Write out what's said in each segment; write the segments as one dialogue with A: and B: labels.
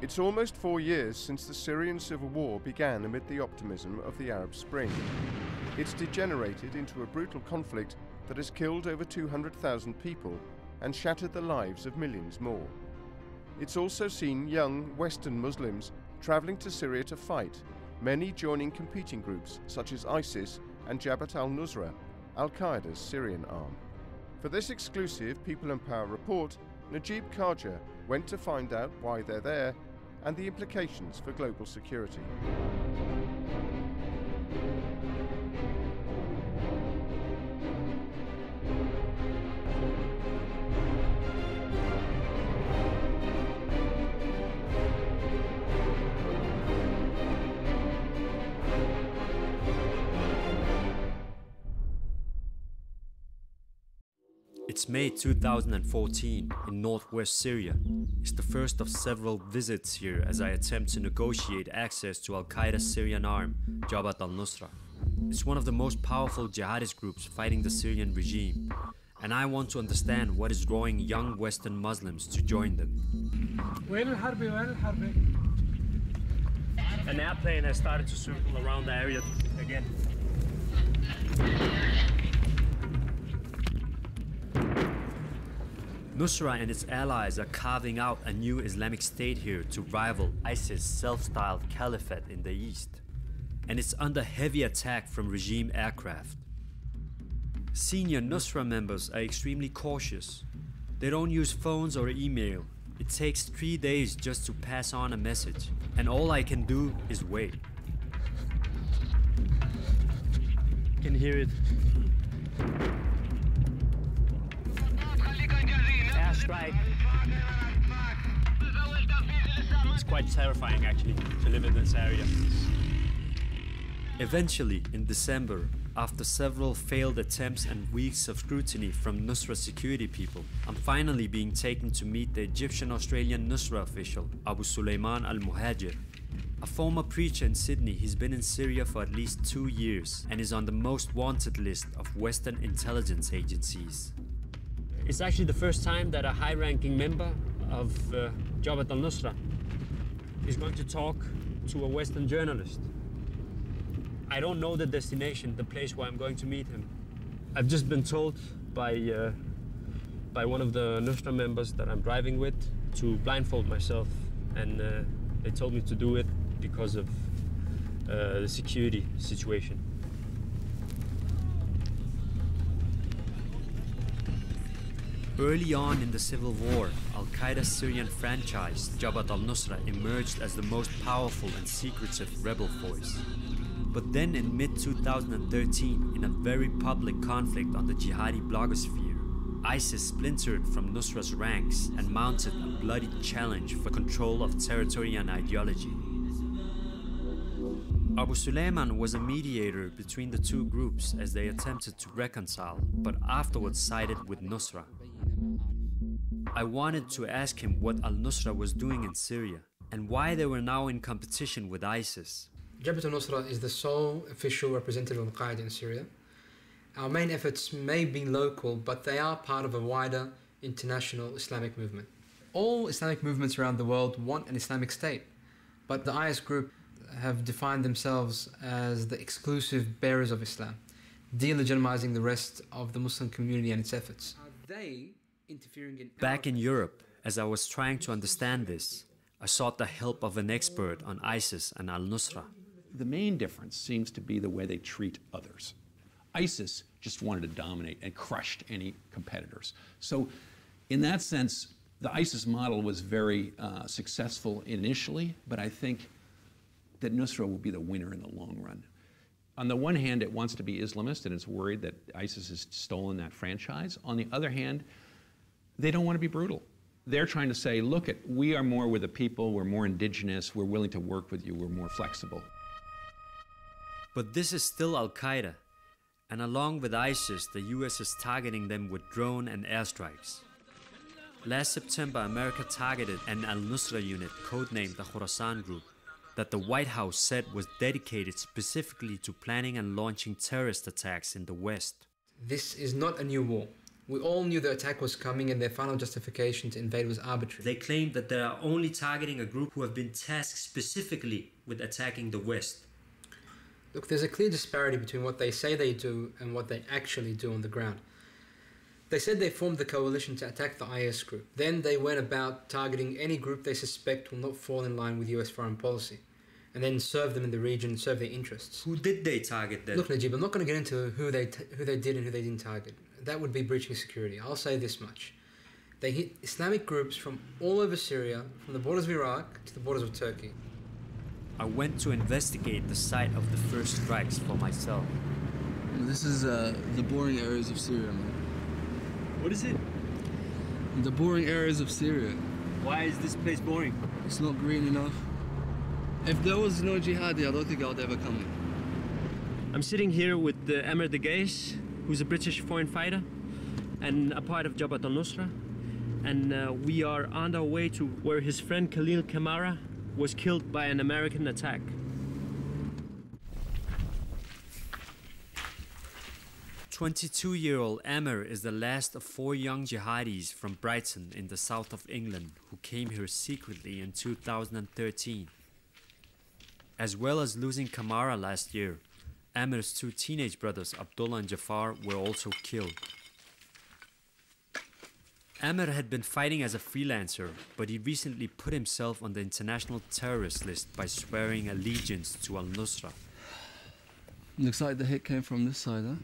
A: It's almost 4 years since the Syrian civil war began amid the optimism of the Arab Spring. It's degenerated into a brutal conflict that has killed over 200,000 people and shattered the lives of millions more. It's also seen young Western Muslims traveling to Syria to fight, many joining competing groups such as ISIS and Jabhat al-Nusra, al-Qaeda's Syrian arm. For this exclusive People and Power report, Nagieb Khaja went to find out why they're there and the implications for global security.
B: It's May 2014 in northwest Syria. It's the first of several visits here as I attempt to negotiate access to al-Qaeda's Syrian arm, Jabhat al-Nusra. It's one of the most powerful jihadist groups fighting the Syrian regime, and I want to understand what is drawing young Western Muslims to join them. An airplane has started to circle around the area again. Nusra and its allies are carving out a new Islamic State here to rival ISIS' self-styled caliphate in the east. And it's under heavy attack from regime aircraft. Senior Nusra members are extremely cautious. They don't use phones or email. It takes 3 days just to pass on a message, and all I can do is wait. You can hear it. Airstrike. It's quite terrifying actually to live in this area. Eventually, in December, after several failed attempts and weeks of scrutiny from Nusra security people, I'm finally being taken to meet the Egyptian-Australian Nusra official, Abu Sulayman Muhajir. A former preacher in Sydney, he's been in Syria for at least 2 years and is on the most wanted list of Western intelligence agencies. It's actually the first time that a high-ranking member of Jabhat al-Nusra is going to talk to a Western journalist. I don't know the destination, the place where I'm going to meet him. I've just been told by one of the Nusra members that I'm driving with to blindfold myself, and they told me to do it because of the security situation. Early on in the civil war, al-Qaeda's Syrian franchise, Jabhat al-Nusra, emerged as the most powerful and secretive rebel force. But then in mid-2013, in a very public conflict on the jihadi blogosphere, ISIS splintered from Nusra's ranks and mounted a bloody challenge for control of territory and ideology. Abu Sulayman was a mediator between the two groups as they attempted to reconcile, but afterwards sided with Nusra. I wanted to ask him what al-Nusra was doing in Syria and why they were now in competition with ISIS.
C: Jabhat al-Nusra is the sole official representative of al-Qaeda in Syria. Our main efforts may be local, but they are part of a wider international Islamic movement. All Islamic movements around the world want an Islamic State, but the IS group have defined themselves as the exclusive bearers of Islam, delegitimizing the rest of the Muslim community and its efforts.
B: Back in Europe, as I was trying to understand this, I sought the help of an expert on ISIS and al-Nusra.
D: The main difference seems to be the way they treat others. ISIS just wanted to dominate and crushed any competitors. So in that sense, the ISIS model was very successful initially, but I think that Nusra will be the winner in the long run. On the one hand, it wants to be Islamist and it's worried that ISIS has stolen that franchise. On the other hand, they don't want to be brutal. They're trying to say, look, we are more with the people, we're more indigenous, we're willing to work with you, we're more flexible.
B: But this is still al-Qaeda, and along with ISIS, the US is targeting them with drone and airstrikes. Last September, America targeted an al-Nusra unit codenamed the Khorasan Group that the White House said was dedicated specifically to planning and launching terrorist attacks in the West.
C: This is not a new war. We all knew the attack was coming and their final justification to invade was arbitrary.
B: They claim that they are only targeting a group who have been tasked specifically with attacking the West.
C: Look, there's a clear disparity between what they say they do and what they actually do on the ground. They said they formed the coalition to attack the IS group. Then they went about targeting any group they suspect will not fall in line with US foreign policy, and then serve them in the region and serve their interests.
B: Who did they target then?
C: Look, Nagieb, I'm not going to get into who they did and who they didn't target. That would be breaching security. I'll say this much. They hit Islamic groups from all over Syria, from the borders of Iraq to the borders of Turkey.
B: I went to investigate the site of the first strikes for myself.
E: This is the boring areas of Syria, man.
B: What is it?
E: The boring areas of Syria.
B: Why is this place boring?
E: It's not green enough. If there was no jihadi, I don't think I would ever come here.
F: I'm sitting here with Amr Degais, who's a British foreign fighter and a part of Jabhat al-Nusra. And we are on our way to where his friend Khalil Kamara was killed by an American attack.
B: "22-year-old Amr is the last of 4 young jihadis from Brighton in the south of England who came here secretly in 2013. As well as losing Kamara last year, Amr's 2 teenage brothers, Abdullah and Jafar, were also killed. Amr had been fighting as a freelancer, but he recently put himself on the international terrorist list by swearing allegiance to al-Nusra.
E: Looks like the hit came from this side, huh?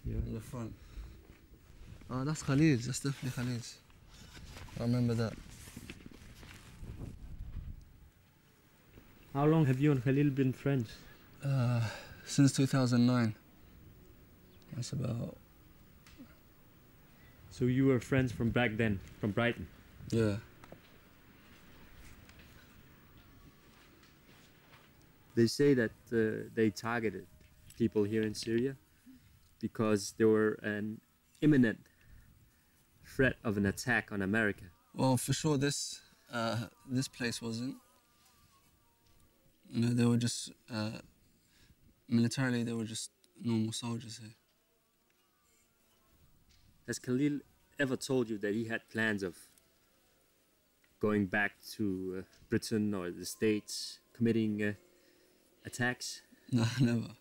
F: Yeah.
E: In the front. Oh, that's Khalil's. That's definitely Khalil's. I remember that.
F: How long have you and Khalil been friends?
E: Since 2009. That's about...
F: So you were friends from back then, from Brighton?
E: Yeah.
F: They say that they targeted people here in Syria because there were an imminent threat of an attack on America.
E: Well, for sure, this place wasn't. You know, they were just militarily. They were just normal soldiers here.
F: Has Khalil ever told you that he had plans of going back to Britain or the States, committing attacks?
E: No, never.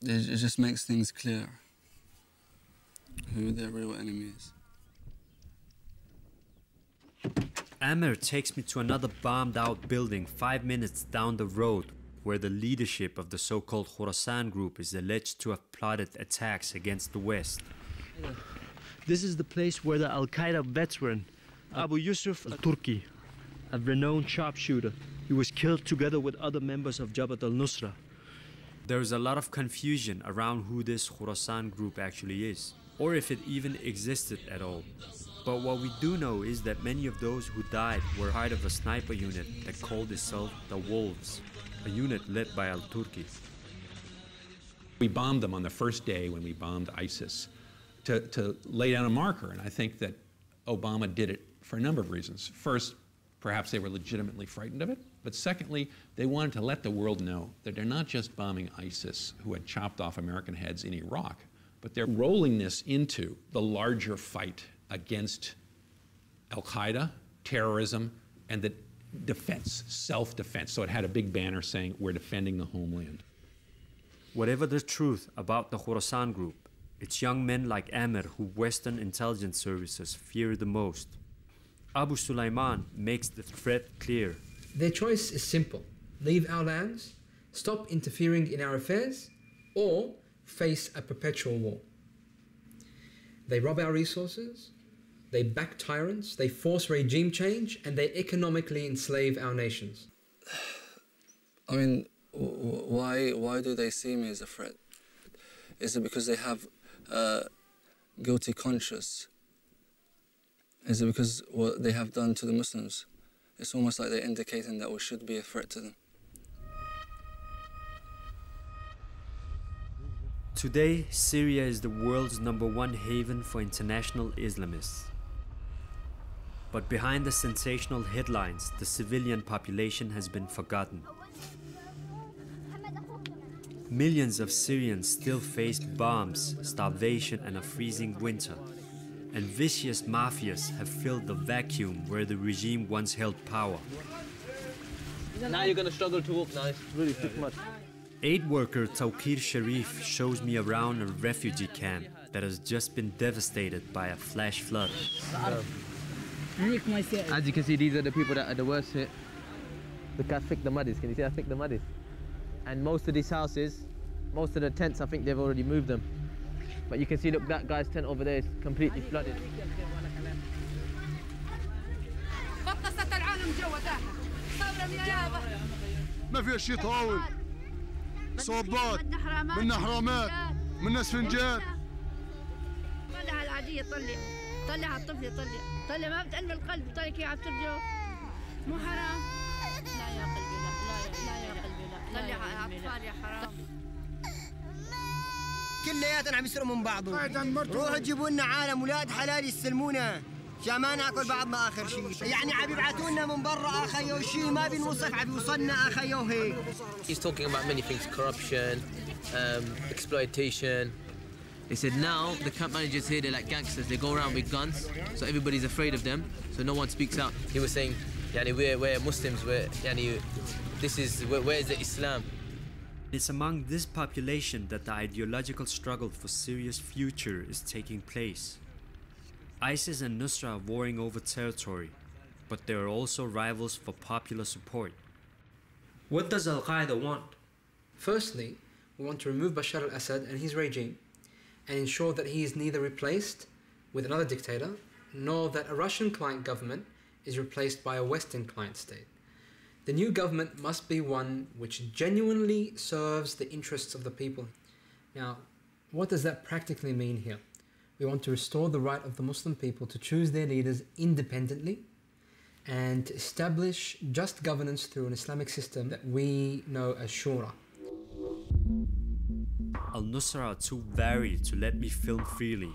E: It just makes things clear who their real enemy is.
B: Amr takes me to another bombed-out building 5 minutes down the road, where the leadership of the so-called Khorasan group is alleged to have plotted attacks against the West.
F: This is the place where the al-Qaeda veteran Abu Yusuf al-Turki, a renowned sharpshooter, he was killed together with other members of Jabhat al-Nusra.
B: There is a lot of confusion around who this Khorasan group actually is, or if it even existed at all. But what we do know is that many of those who died were part of a sniper unit that called itself the Wolves, a unit led by al-Turki.
D: We bombed them on the first day when we bombed ISIS to lay down a marker, and I think that Obama did it for a number of reasons. First, perhaps they were legitimately frightened of it, but secondly, they wanted to let the world know that they're not just bombing ISIS, who had chopped off American heads in Iraq, but they're rolling this into the larger fight against al-Qaeda, terrorism, and the defense, self-defense. So it had a big banner saying, "We're defending the homeland."
B: Whatever the truth about the Khorasan group, it's young men like Amr who Western intelligence services fear the most. Abu Sulayman makes the threat clear.
C: Their choice is simple. Leave our lands, stop interfering in our affairs, or face a perpetual war. They rob our resources, they back tyrants, they force regime change, and they economically enslave our nations.
E: I mean, why do they see me as a threat? Is it because they have guilty conscience? Is it because what they have done to the Muslims? It's almost like they're indicating that we should be a threat to them.
B: Today, Syria is the world's #1 haven for international Islamists. But behind the sensational headlines, the civilian population has been forgotten. Millions of Syrians still face bombs, starvation and a freezing winter. And vicious mafias have filled the vacuum where the regime once held power.
G: Now you're going to struggle to walk now, it's really thick mud.
B: Aid worker Tawqir Sharif shows me around a refugee camp that has just been devastated by a flash flood.
G: As you can see, these are the people that are the worst hit. Look how thick the mud is. Can you see how thick the mud is? And most of these houses, most of the tents, I think they've already moved them. But you can see, look, that guy's tent over there is completely flooded.
H: ما فيها شيء طاول صوبات منا حرامات منا سفنجات
I: طلع العادية طلع على الطفل طلع ما بتقلب القلب طلع كيف عم ترجعه مو حرام لا يا قلبي لا يا قلبي لا طلع على الأطفال يا حرام
J: كلياتنا عم يسرقوا من بعضهم روحوا جيبوا لنا عالم اولاد حلال يستلمونا عشان ما ناكل بعضنا اخر شيء يعني عم يبعثوا لنا من برا اخيو شيء ما بنوصف عم يوصلنا اخيو هيك.
G: He's talking about many things, corruption, exploitation. He said now the camp managers here, they're like gangsters, they go around with guns, so everybody's afraid of them, so no one speaks out. He was saying, yani, we're Muslims, yani, this is, where's the Islam?
B: It's among this population that the ideological struggle for Syria's future is taking place. ISIS and Nusra are warring over territory, but there are also rivals for popular support.
F: What does al-Qaeda want?
C: Firstly, we want to remove Bashar al-Assad and his regime and ensure that he is neither replaced with another dictator nor that a Russian client government is replaced by a Western client state. The new government must be one which genuinely serves the interests of the people. Now, what does that practically mean here? We want to restore the right of the Muslim people to choose their leaders independently and to establish just governance through an Islamic system that we know as Shura.
B: Al-Nusra are too varied to let me film freely.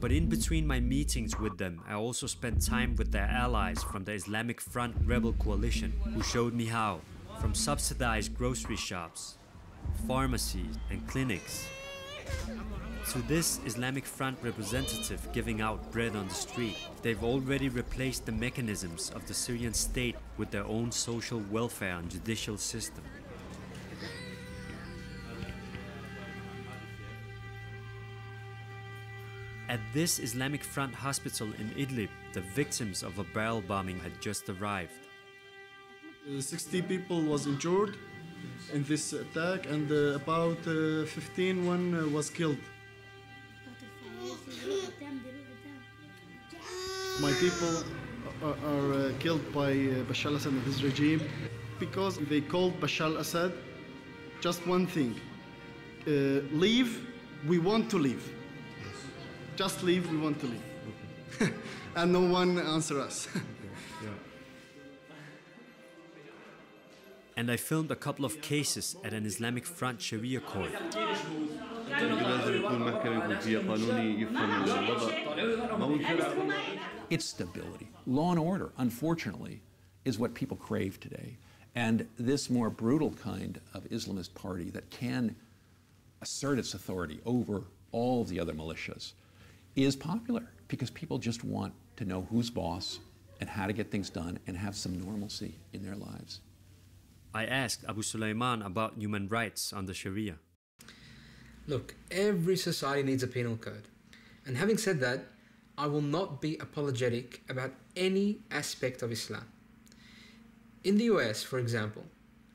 B: But in between my meetings with them, I also spent time with their allies from the Islamic Front rebel coalition, who showed me how, from subsidized grocery shops, pharmacies and clinics, to this Islamic Front representative giving out bread on the street, they've already replaced the mechanisms of the Syrian state with their own social welfare and judicial system. At this Islamic Front hospital in Idlib, the victims of a barrel bombing had just arrived.
H: 60 people was injured in this attack and about 15 one was killed. My people are killed by Bashar al-Assad and his regime because they called Bashar al-Assad just one thing, leave, we want to leave. Just leave, we want to leave. And no one answer us.
B: And I filmed a couple of cases at an Islamic Front Sharia court.
D: It's stability. Law and order, unfortunately, is what people crave today. And this more brutal kind of Islamist party that can assert its authority over all the other militias is popular because people just want to know who's boss and how to get things done and have some normalcy in their lives.
B: I asked Abu Sulayman about human rights under Sharia.
C: Look, every society needs a penal code. And having said that, I will not be apologetic about any aspect of Islam. In the US, for example,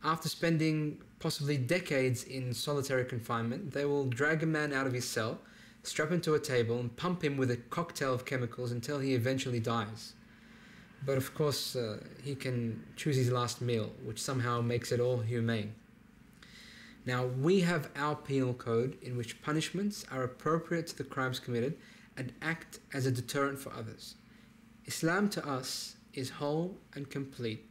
C: after spending possibly decades in solitary confinement, they will drag a man out of his cell, strap him to a table and pump him with a cocktail of chemicals until he eventually dies. But of course, he can choose his last meal, which somehow makes it all humane. Now, we have our penal code in which punishments are appropriate to the crimes committed and act as a deterrent for others. Islam to us is whole and complete,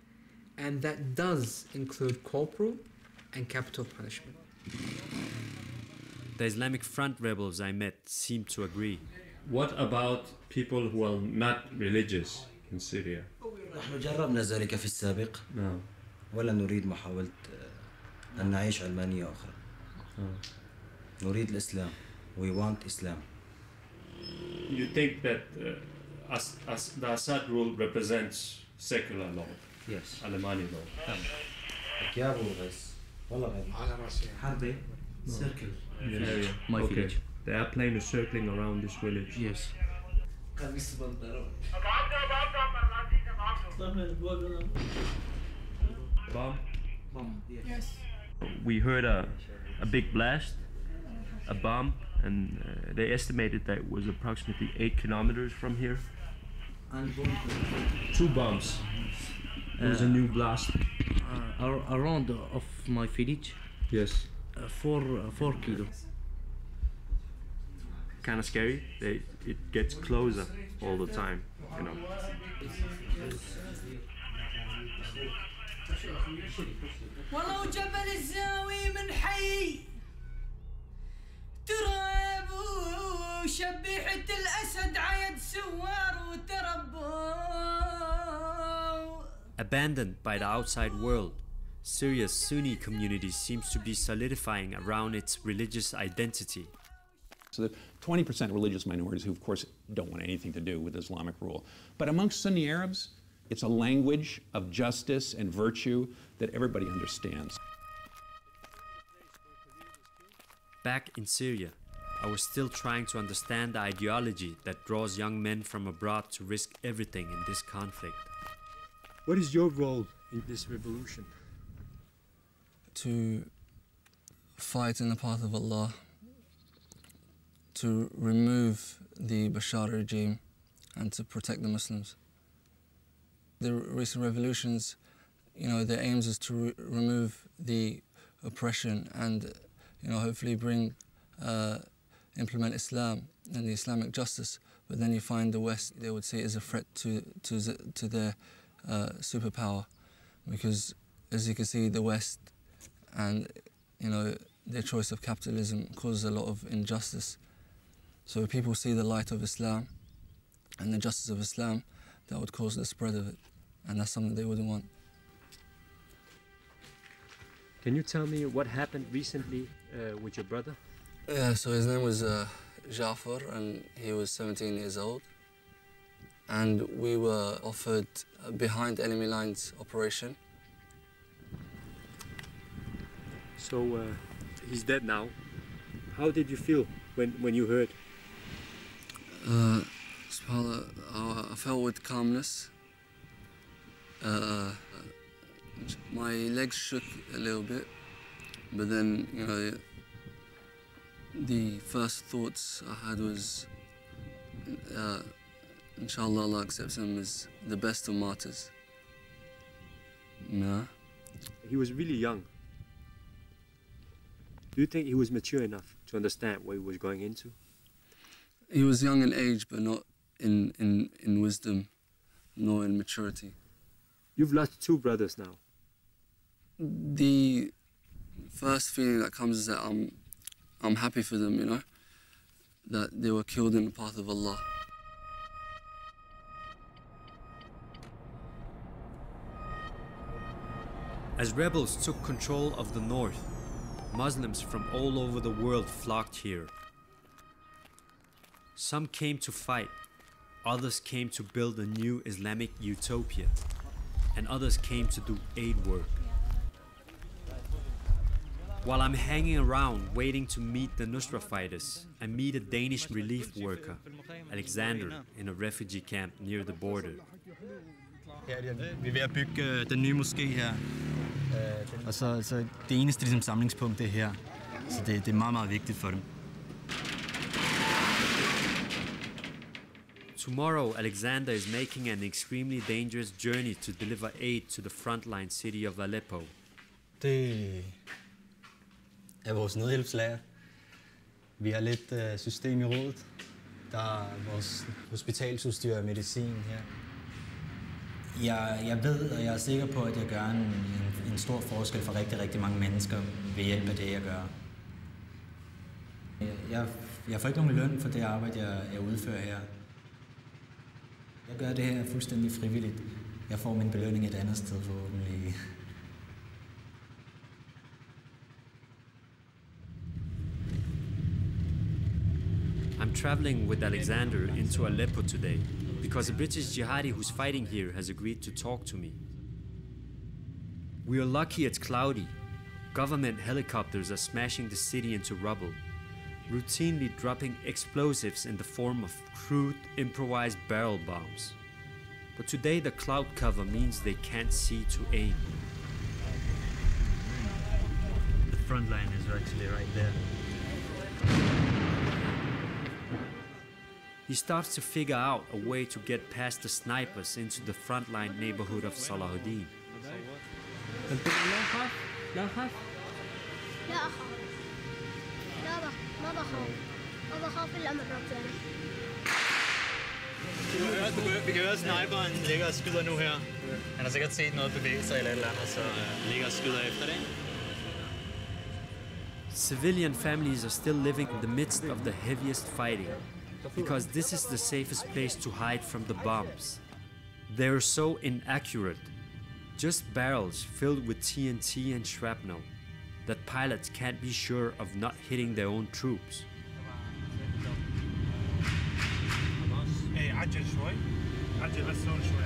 C: and that does include corporal and capital punishment.
B: The Islamic Front rebels I met seemed to agree.
K: What about people who are not religious?
B: in Syria.
K: نحن جربنا ذلك في السابق.
B: No.
K: ولا نريد محاولة أن نعيش علمانية أخرى. نريد الإسلام. We want Islam.
B: You think that as the Assad rule represents secular law?
K: Yes.
B: Alemani law.
K: كيابو غيس. والله غير. على راسي. حربي. Circle.
B: Yes.
F: My
B: Okay.
F: village.
B: The airplane is circling around this village.
F: Yes.
B: Bomb?
I: Yes.
F: We heard a big blast, a bomb, and they estimated that it was approximately 8 kilometers from here.
B: Two bombs. It was a new blast.
L: Around of my village.
B: Yes.
L: 4 kilo.
B: Kind of scary. It gets closer all the time, you know.
I: والله وجبل الزاوي من حي تراب وشبيحة الأسد عيد سوار وتربوا.
B: Abandoned by the outside world, Syria's Sunni community seems to be solidifying around its religious identity.
D: So the 20% religious minorities who, of course, don't want anything to do with Islamic rule. But amongst Sunni Arabs, it's a language of justice and virtue that everybody understands.
B: Back in Syria, I was still trying to understand the ideology that draws young men from abroad to risk everything in this conflict.
F: What is your role in this revolution?
E: To fight in the path of Allah, to remove the Bashar regime and to protect the Muslims. The recent revolutions, you know, their aims is to remove the oppression and, you know, hopefully implement Islam and the Islamic justice. But then you find the West, they would say, is a threat to their superpower, because as you can see, the West and, you know, their choice of capitalism causes a lot of injustice. So if people see the light of Islam and the justice of Islam, that would cause the spread of it, and that's something they wouldn't want.
F: Can you tell me what happened recently with your brother?
E: Yeah, so his name was Jafar, and he was 17 years old. And we were offered a behind enemy lines operation.
F: So he's dead now. How did you feel when you heard?
E: SubhanAllah, I felt with calmness. My legs shook a little bit, but then, you know, the first thoughts I had was, inshallah, Allah accepts him as the best of martyrs. No.
F: He was really young. Do you think he was mature enough to understand what he was going into?
E: He was young in age, but not in wisdom, nor in maturity.
F: You've lost 2 brothers now.
E: The first feeling that comes is that I'm happy for them, you know, that they were killed in the path of Allah.
B: As rebels took control of the north, Muslims from all over the world flocked here. Some came to fight, others came to build a new Islamic utopia, and others came to do aid work. While I'm hanging around waiting to meet the Nusra fighters, I meet a Danish relief worker, Alexander, in a refugee camp near the border.
M: Vi er ved at bygge den nye moské her. Og så det eneste ligesom, samlingspunkt det her. Så det er meget, meget vigtigt for dem.
B: Tomorrow, Alexander is making an extremely dangerous journey to deliver aid to the frontline city of Aleppo.
M: Det er vores nødhjælpslager. Vi har lidt system i rådet. Der er vores hospitalsudstyr og medicin her. Jeg ved, og jeg er sikker på, at jeg gør en stor forskel for rigtig, rigtig mange mennesker ved hjælp af det, jeg gør. Jeg får ikke nogen løn for det arbejde, jeg udfører her.
K: Jeg gør det her fuldstændig frivilligt. Jeg får min belønning et andet sted forhåbentlig.
B: I'm traveling with Alexander into Aleppo today because a British jihadi who's fighting here has agreed to talk to me. We are lucky it's cloudy. Government helicopters are smashing the city into rubble, routinely dropping explosives in the form of crude, improvised barrel bombs. But today the cloud cover means they can't see to aim.
F: The front line is actually right there.
B: He starts to figure out a way to get past the snipers into the frontline neighborhood of Salahuddin.
I: لا أخاف لا أخاف ما بخاف إلا من ربنا.
M: Vi kan høre sniperen ligger og skyder nu her. Han har sikkert set noget bevæge sig eller et eller andet, så ligger og skyder efter det.
B: Civilian families are still living in the midst of the heaviest fighting because this is the safest place to hide from the bombs. They're so inaccurate, just barrels filled with TNT and shrapnel, that pilots can't be sure of not hitting their own troops.
N: عجل شوي عجل بس هون شوي.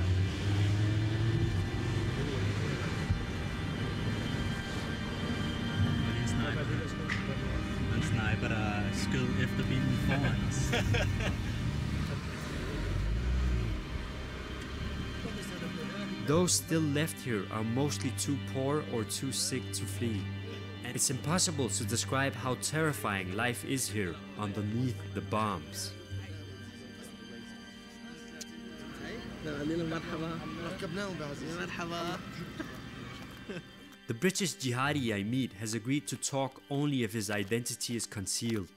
M: En sniper, der skød efter bilen foran os.
B: Those still left here are mostly too poor or too sick to flee. And it's impossible to describe how terrifying life is here underneath the bombs. The British jihadi I meet has agreed to talk only if his identity is concealed.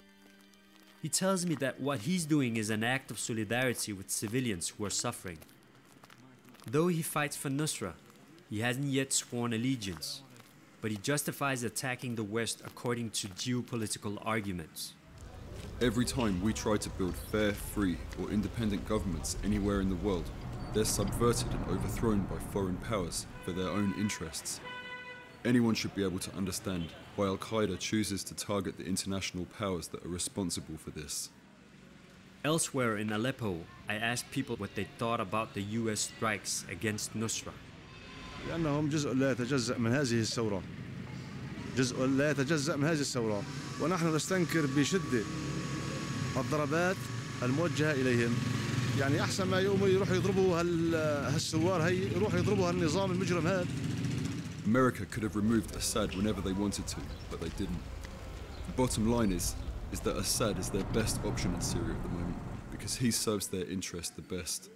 B: He tells me that what he's doing is an act of solidarity with civilians who are suffering. Though he fights for Nusra, he hasn't yet sworn allegiance, but he justifies attacking the West according to geopolitical arguments.
O: Every time we try to build fair, free, or independent governments anywhere in the world, they're subverted and overthrown by foreign powers for their own interests. Anyone should be able to understand why al-Qaeda chooses to target the international powers that are responsible for this.
B: Elsewhere in Aleppo, I asked people what they thought about the US strikes against Nusra.
P: لأنهم جزء لا يتجزأ من هذه الثورة. جزء لا يتجزأ من هذه الثورة، ونحن نستنكر بشدة الضربات الموجهة إليهم. يعني أحسن ما يروحوا يضربوا هالثوار هي يروحوا يضربوا هالنظام المجرم هذا.
O: America could have removed Assad whenever they wanted to, but they didn't. The bottom line is that Assad is their best option in Syria at the moment, because he serves their interest the best.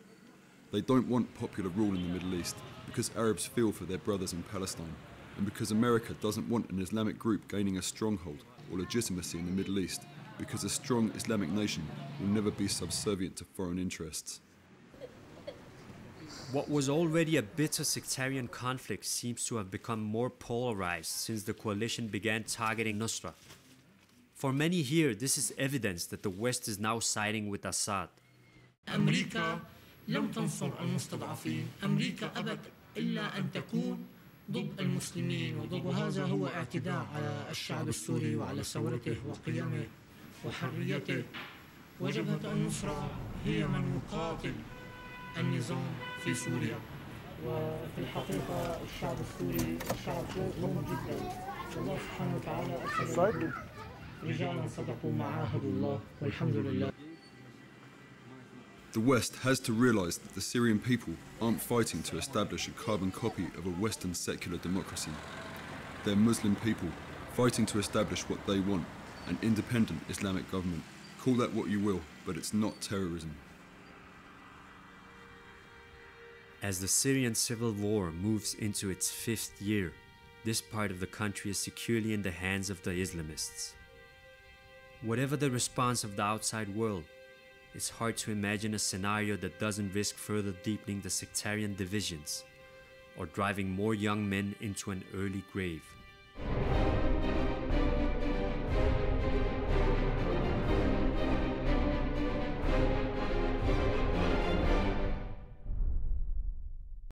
O: They don't want popular rule in the Middle East, because Arabs feel for their brothers in Palestine, and because America doesn't want an Islamic group gaining a stronghold or legitimacy in the Middle East, because a strong Islamic nation will never be subservient to foreign interests.
B: What was already a bitter sectarian conflict seems to have become more polarized since the coalition began targeting Nusra. For many here, this is evidence that the West is now siding with Assad.
Q: أمريكا لم تنصر المستضعفين، أمريكا أبت إلا أن تكون ضد المسلمين، وهذا هو اعتداء على الشعب السوري وعلى ثورته وقيمه وحريته. وجبهة النصرة هي من يقاتل النظام في سوريا. وفي الحقيقة الشعب السوري شعب ظلم جدا، والله سبحانه وتعالى أرسل رجالا صدقوا ما عاهدوا الله والحمد لله.
O: The West has to realize that the Syrian people aren't fighting to establish a carbon copy of a Western secular democracy. They're Muslim people fighting to establish what they want, an independent Islamic government. Call that what you will, but it's not terrorism.
B: As the Syrian civil war moves into its 5th year, this part of the country is securely in the hands of the Islamists. Whatever the response of the outside world, it's hard to imagine a scenario that doesn't risk further deepening the sectarian divisions or driving more young men into an early grave.